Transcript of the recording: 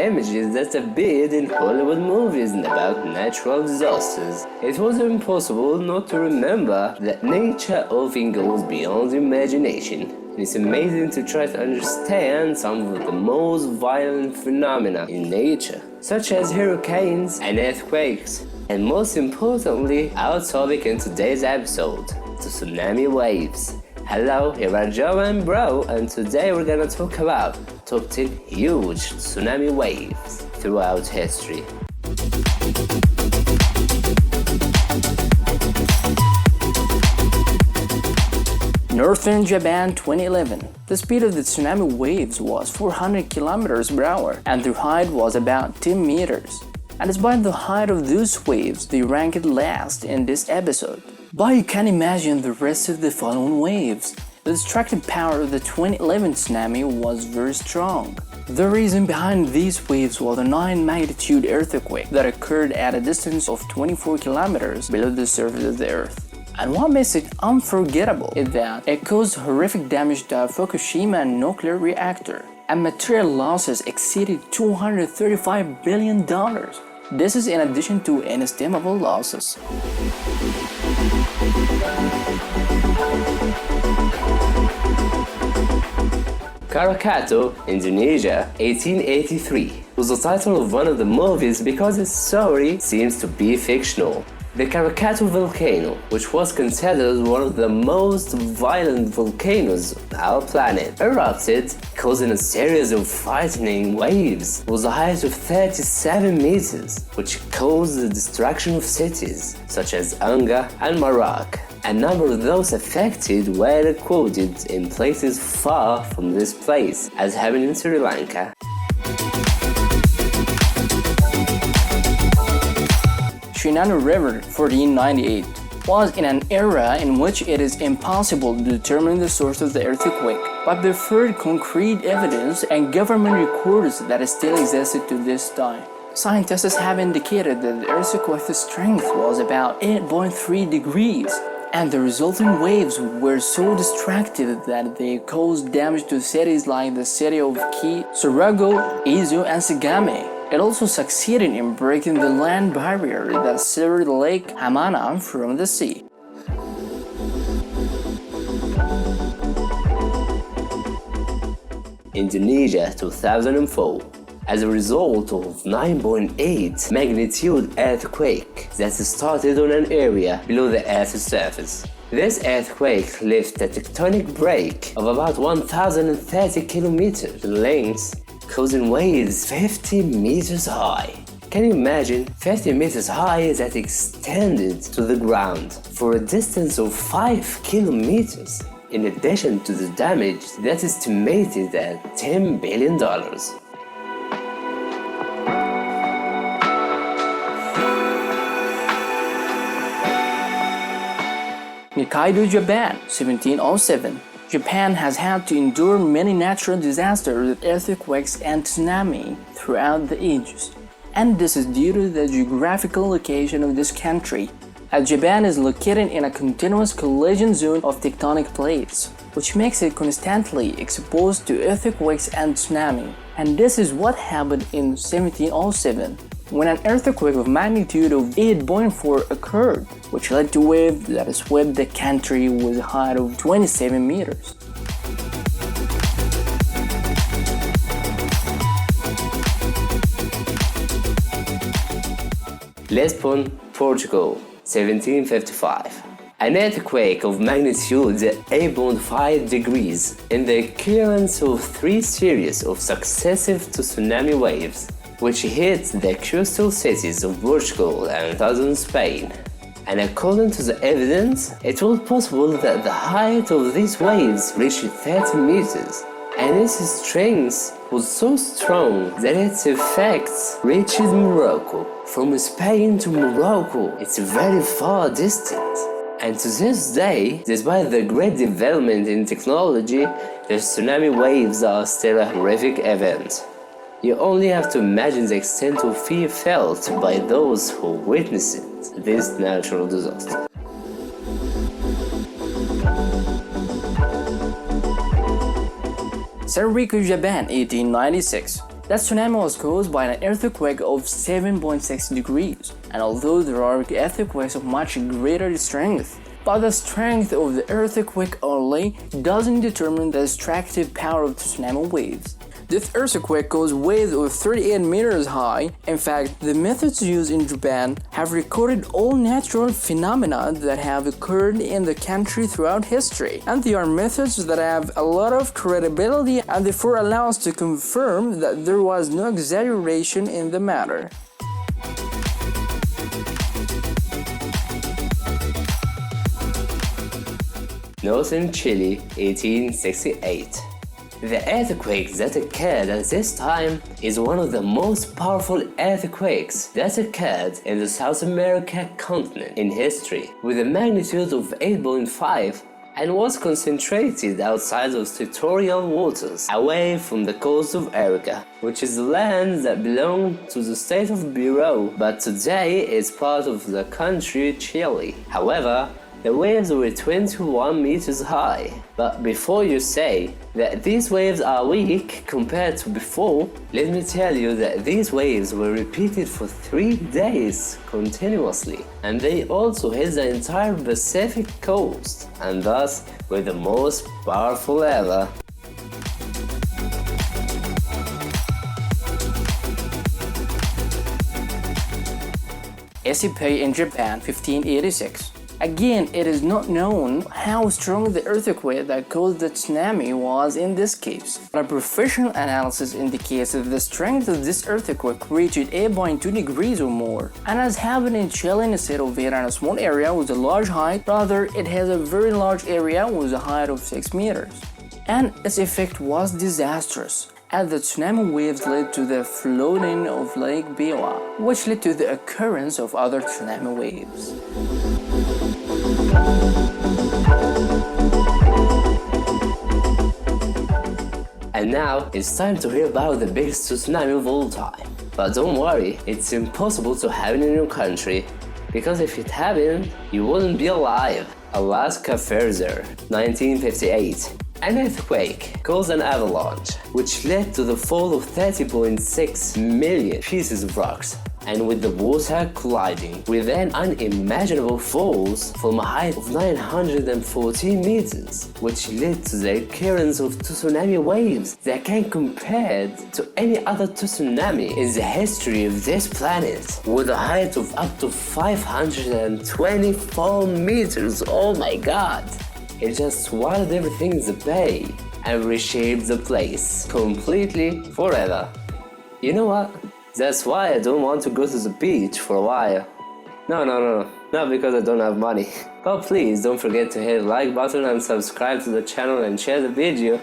images that appeared in Hollywood movies about natural disasters. It was impossible not to remember that nature often goes beyond imagination. It's amazing to try to understand some of the most violent phenomena in nature, such as hurricanes and earthquakes. And most importantly, our topic in today's episode, the tsunami waves. Hello, here are Joe and Bro, and today we're gonna talk about top 10 huge tsunami waves throughout history. Northern Japan 2011. The speed of the tsunami waves was 400 kilometers per hour and their height was about 10 meters. And despite the height of those waves, they ranked last in this episode. But you can imagine the rest of the following waves. The destructive power of the 2011 tsunami was very strong. The reason behind these waves was a 9-magnitude earthquake that occurred at a distance of 24 kilometers below the surface of the Earth. And what makes it unforgettable is that it caused horrific damage to a Fukushima nuclear reactor, and material losses exceeded $235 billion. This is in addition to inestimable losses. Krakatau, Indonesia, 1883 was the title of one of the movies because its story seems to be fictional. The Krakatau volcano, which was considered one of the most violent volcanoes on our planet, erupted, causing a series of frightening waves with a height of 37 meters, which caused the destruction of cities such as Anga and Marak. A number of those affected were recorded in places far from this place, as happened in Sri Lanka. Shinano River 1498 was in an era in which it is impossible to determine the source of the earthquake, but preferred concrete evidence and government records that still existed to this time. Scientists have indicated that the earthquake's strength was about 8.3 degrees, and the resulting waves were so destructive that they caused damage to cities like the city of Ki, Sarago, Izu, and Sagame. It also succeeded in breaking the land barrier that severed Lake Hamana from the sea. Indonesia 2004. As a result of 9.8 magnitude earthquake that started on an area below the Earth's surface. This earthquake left a tectonic break of about 1,030 kilometers in length, causing waves 50 meters high. Can you imagine 50 meters high that extended to the ground for a distance of 5 kilometers? In addition to the damage that is estimated at $10 billion. Hokkaido, Japan, 1707. Japan has had to endure many natural disasters, earthquakes, and tsunami throughout the ages. And this is due to the geographical location of this country, as Japan is located in a continuous collision zone of tectonic plates, which makes it constantly exposed to earthquakes and tsunami. And this is what happened in 1707. When an earthquake of magnitude of 8.4 occurred, which led to waves that swept the country with a height of 27 meters. Lisbon, Portugal, 1755. An earthquake of magnitude 8.5 degrees and the occurrence of 3 series of successive tsunami waves, which hit the coastal cities of Portugal and southern Spain. And according to the evidence, it was possible that the height of these waves reached 30 meters, and its strength was so strong that its effects reached Morocco. From Spain to Morocco, it's very far distant. And to this day, despite the great development in technology, the tsunami waves are still a horrific event. You only have to imagine the extent of fear felt by those who witnessed this natural disaster. Sanriku, Japan, 1896. That tsunami was caused by an earthquake of 7.6 degrees, and although there are earthquakes of much greater strength, but the strength of the earthquake only doesn't determine the destructive power of tsunami waves. This earthquake caused waves of 38 meters high. In fact, the methods used in Japan have recorded all natural phenomena that have occurred in the country throughout history, and they are methods that have a lot of credibility and therefore allow us to confirm that there was no exaggeration in the matter. Northern Chile, 1868. The earthquake that occurred at this time is one of the most powerful earthquakes that occurred in the South America continent in history, with a magnitude of 8.5 and was concentrated outside of territorial waters, away from the coast of Arica, which is the land that belonged to the state of Peru, but today is part of the country Chile. However, the waves were 21 meters high. But before you say that these waves are weak compared to before, let me tell you that these waves were repeated for 3 days continuously, and they also hit the entire Pacific coast, and thus were the most powerful ever. Issei in Japan, 1586. Again, it is not known how strong the earthquake that caused the tsunami was in this case, but a professional analysis indicates that the strength of this earthquake reached 8.2 degrees or more. And as happened in Chile, instead of it in a small area with a large height, rather it has a very large area with a height of 6 meters. And its effect was disastrous, as the tsunami waves led to the flooding of Lake Biwa, which led to the occurrence of other tsunami waves. And now it's time to hear about the biggest tsunami of all time. But don't worry, it's impossible to happen in your country, because if it happened, you wouldn't be alive. Alaska Further, 1958. An earthquake caused an avalanche, which led to the fall of 30.6 million pieces of rocks, and with the water colliding with an unimaginable falls from a height of 914 meters, which led to the occurrence of tsunami waves that can be compared to any other tsunami in the history of this planet, with a height of up to 524 meters. Oh my god! It just swallowed everything in the bay and reshaped the place completely forever. You know what? That's why I don't want to go to the beach for a while. No, not because I don't have money. But please don't forget to hit the like button and subscribe to the channel and share the video.